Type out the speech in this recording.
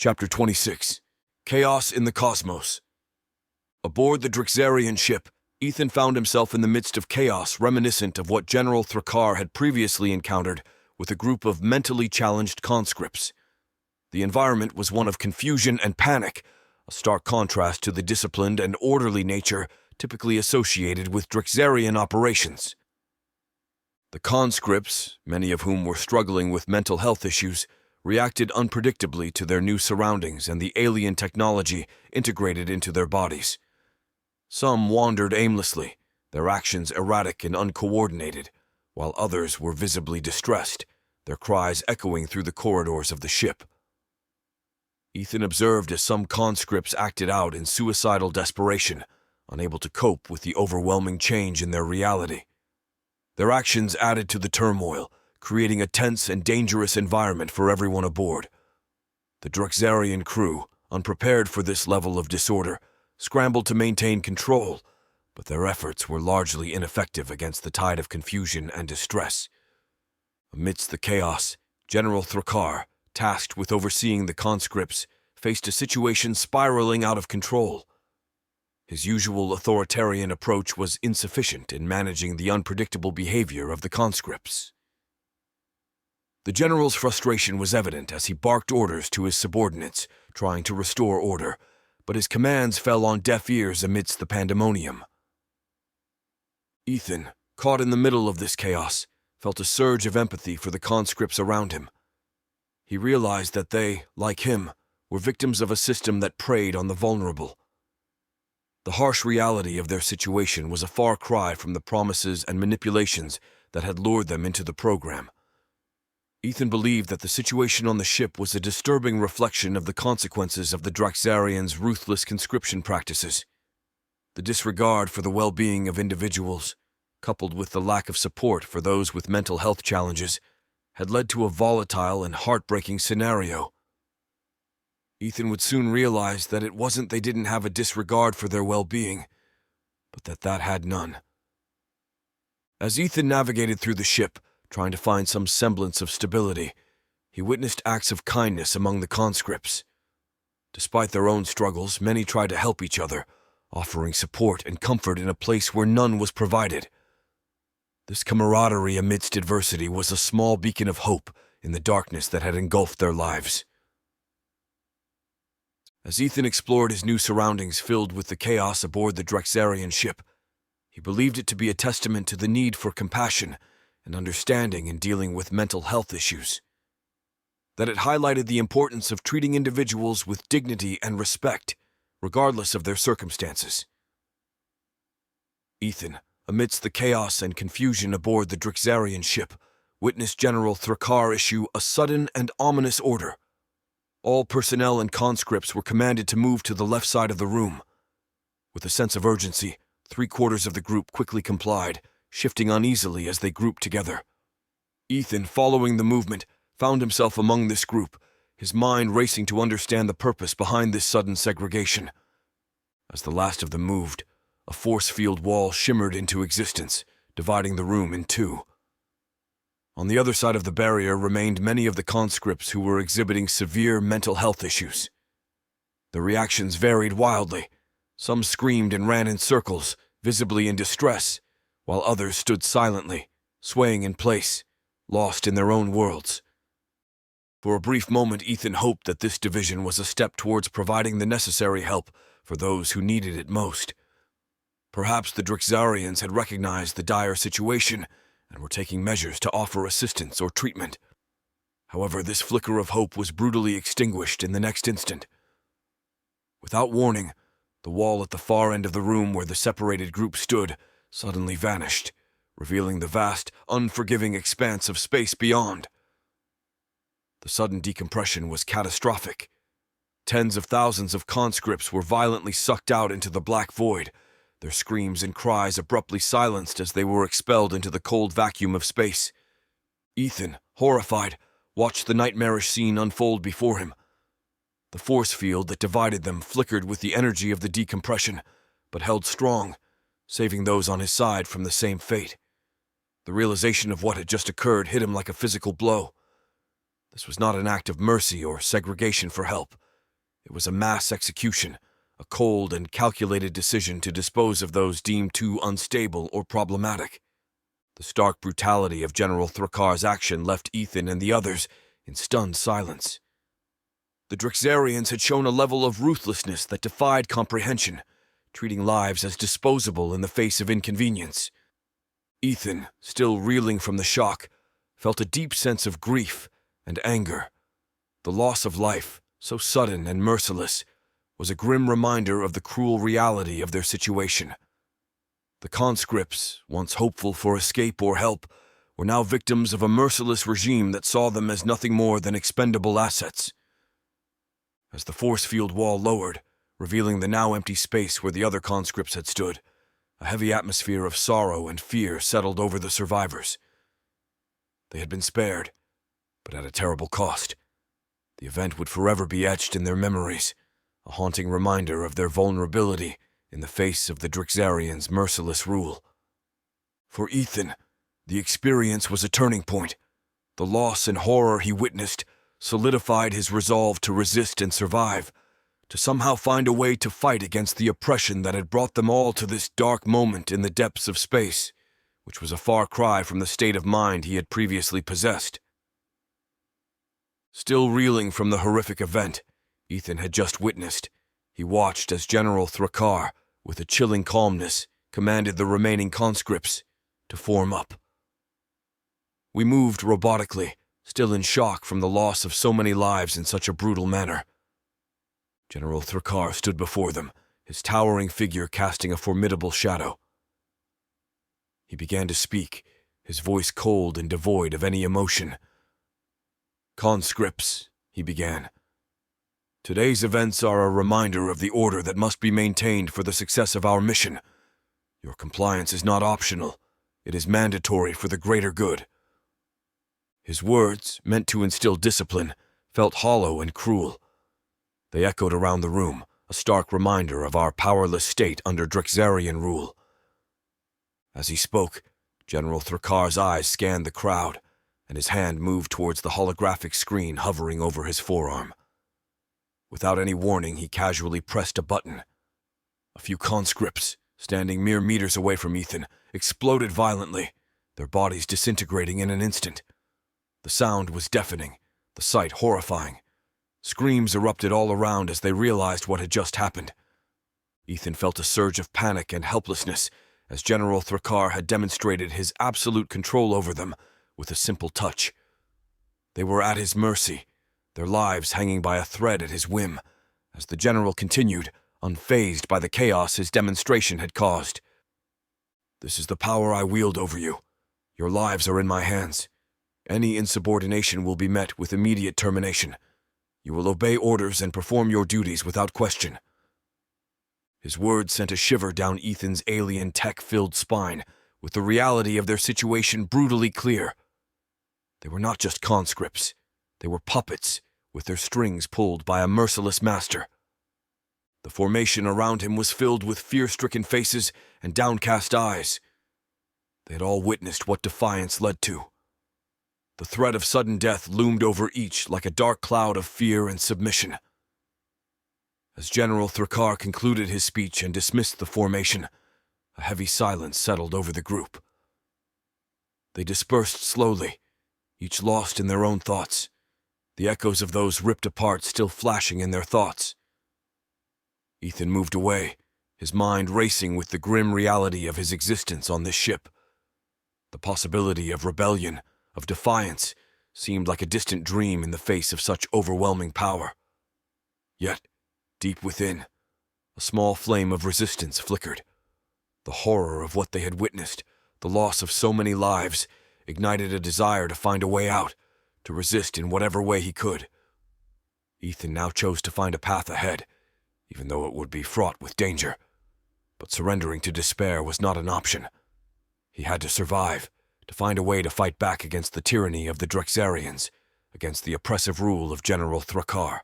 Chapter 26. Chaos in the Cosmos. Aboard the Drixarian ship, Ethan found himself in the midst of chaos reminiscent of what General Thrakar had previously encountered with a group of mentally challenged conscripts. The environment was one of confusion and panic, a stark contrast to the disciplined and orderly nature typically associated with Drixarian operations. The conscripts, many of whom were struggling with mental health issues, reacted unpredictably to their new surroundings and the alien technology integrated into their bodies. Some wandered aimlessly, their actions erratic and uncoordinated, while others were visibly distressed, their cries echoing through the corridors of the ship. Ethan observed as some conscripts acted out in suicidal desperation, unable to cope with the overwhelming change in their reality. Their actions added to the turmoil, creating a tense and dangerous environment for everyone aboard. The Drixarian crew, unprepared for this level of disorder, scrambled to maintain control, but their efforts were largely ineffective against the tide of confusion and distress. Amidst the chaos, General Thrakar, tasked with overseeing the conscripts, faced a situation spiraling out of control. His usual authoritarian approach was insufficient in managing the unpredictable behavior of the conscripts. The general's frustration was evident as he barked orders to his subordinates, trying to restore order, but his commands fell on deaf ears amidst the pandemonium. Ethan, caught in the middle of this chaos, felt a surge of empathy for the conscripts around him. He realized that they, like him, were victims of a system that preyed on the vulnerable. The harsh reality of their situation was a far cry from the promises and manipulations that had lured them into the program. Ethan believed that the situation on the ship was a disturbing reflection of the consequences of the Drixarians' ruthless conscription practices. The disregard for the well-being of individuals, coupled with the lack of support for those with mental health challenges, had led to a volatile and heartbreaking scenario. Ethan would soon realize that it wasn't they didn't have a disregard for their well-being, but that had none. As Ethan navigated through the ship, trying to find some semblance of stability, he witnessed acts of kindness among the conscripts. Despite their own struggles, many tried to help each other, offering support and comfort in a place where none was provided. This camaraderie amidst adversity was a small beacon of hope in the darkness that had engulfed their lives. As Ethan explored his new surroundings filled with the chaos aboard the Drixarian ship, he believed it to be a testament to the need for compassion and understanding in dealing with mental health issues. That it highlighted the importance of treating individuals with dignity and respect, regardless of their circumstances. Ethan, amidst the chaos and confusion aboard the Drixarian ship, witnessed General Thrakar issue a sudden and ominous order. All personnel and conscripts were commanded to move to the left side of the room. With a sense of urgency, 3/4 of the group quickly complied, shifting uneasily as they grouped together. Ethan, following the movement, found himself among this group, his mind racing to understand the purpose behind this sudden segregation. As the last of them moved, a force field wall shimmered into existence, dividing the room in two. On the other side of the barrier remained many of the conscripts who were exhibiting severe mental health issues. The reactions varied wildly. Some screamed and ran in circles, visibly in distress, while others stood silently, swaying in place, lost in their own worlds. For a brief moment, Ethan hoped that this division was a step towards providing the necessary help for those who needed it most. Perhaps the Drixarians had recognized the dire situation and were taking measures to offer assistance or treatment. However, this flicker of hope was brutally extinguished in the next instant. Without warning, the wall at the far end of the room where the separated group stood suddenly vanished, revealing the vast, unforgiving expanse of space beyond. The sudden decompression was catastrophic. Tens of thousands of conscripts were violently sucked out into the black void, their screams and cries abruptly silenced as they were expelled into the cold vacuum of space. Ethan, horrified, watched the nightmarish scene unfold before him. The force field that divided them flickered with the energy of the decompression, but held strong, saving those on his side from the same fate. The realization of what had just occurred hit him like a physical blow. This was not an act of mercy or segregation for help, It was a mass execution, a cold and calculated decision to dispose of those deemed too unstable or problematic. The stark brutality of General Thrakar's action left Ethan and the others in stunned silence. The Drixarians had shown a level of ruthlessness that defied comprehension, treating lives as disposable in the face of inconvenience. Ethan, still reeling from the shock, felt a deep sense of grief and anger. The loss of life, so sudden and merciless, was a grim reminder of the cruel reality of their situation. The conscripts, once hopeful for escape or help, were now victims of a merciless regime that saw them as nothing more than expendable assets. As the force field wall lowered, revealing the now empty space where the other conscripts had stood, a heavy atmosphere of sorrow and fear settled over the survivors. They had been spared, but at a terrible cost. The event would forever be etched in their memories, a haunting reminder of their vulnerability in the face of the Drixarians' merciless rule. For Ethan, the experience was a turning point. The loss and horror he witnessed solidified his resolve to resist and survive, to somehow find a way to fight against the oppression that had brought them all to this dark moment in the depths of space, which was a far cry from the state of mind he had previously possessed. Still reeling from the horrific event Ethan had just witnessed, he watched as General Thrakar, with a chilling calmness, commanded the remaining conscripts to form up. We moved robotically, still in shock from the loss of so many lives in such a brutal manner. General Thrakar stood before them, his towering figure casting a formidable shadow. He began to speak, his voice cold and devoid of any emotion. "Conscripts," he began, "today's events are a reminder of the order that must be maintained for the success of our mission. Your compliance is not optional. It is mandatory for the greater good." His words, meant to instill discipline, felt hollow and cruel. They echoed around the room, a stark reminder of our powerless state under Drixarian rule. As he spoke, General Thrakar's eyes scanned the crowd, and his hand moved towards the holographic screen hovering over his forearm. Without any warning, he casually pressed a button. A few conscripts, standing mere meters away from Ethan, exploded violently, their bodies disintegrating in an instant. The sound was deafening, the sight horrifying. Screams erupted all around as they realized what had just happened. Ethan felt a surge of panic and helplessness as General Thrakar had demonstrated his absolute control over them with a simple touch. They were at his mercy, their lives hanging by a thread at his whim, as the general continued, unfazed by the chaos his demonstration had caused. "This is the power I wield over you. Your lives are in my hands. Any insubordination will be met with immediate termination. You will obey orders and perform your duties without question." His words sent a shiver down Ethan's alien tech-filled spine, with the reality of their situation brutally clear. They were not just conscripts. They were puppets, with their strings pulled by a merciless master. The formation around him was filled with fear-stricken faces and downcast eyes. They had all witnessed what defiance led to. The threat of sudden death loomed over each like a dark cloud of fear and submission. As General Thrakar concluded his speech and dismissed the formation, a heavy silence settled over the group. They dispersed slowly, each lost in their own thoughts, the echoes of those ripped apart still flashing in their thoughts. Ethan moved away, his mind racing with the grim reality of his existence on this ship. The possibility of rebellion, of defiance, seemed like a distant dream in the face of such overwhelming power. Yet, deep within, a small flame of resistance flickered. The horror of what they had witnessed, the loss of so many lives, ignited a desire to find a way out, to resist in whatever way he could. Ethan now chose to find a path ahead, even though it would be fraught with danger. But surrendering to despair was not an option. He had to survive, to find a way to fight back against the tyranny of the Drixarians, against the oppressive rule of General Thrakar.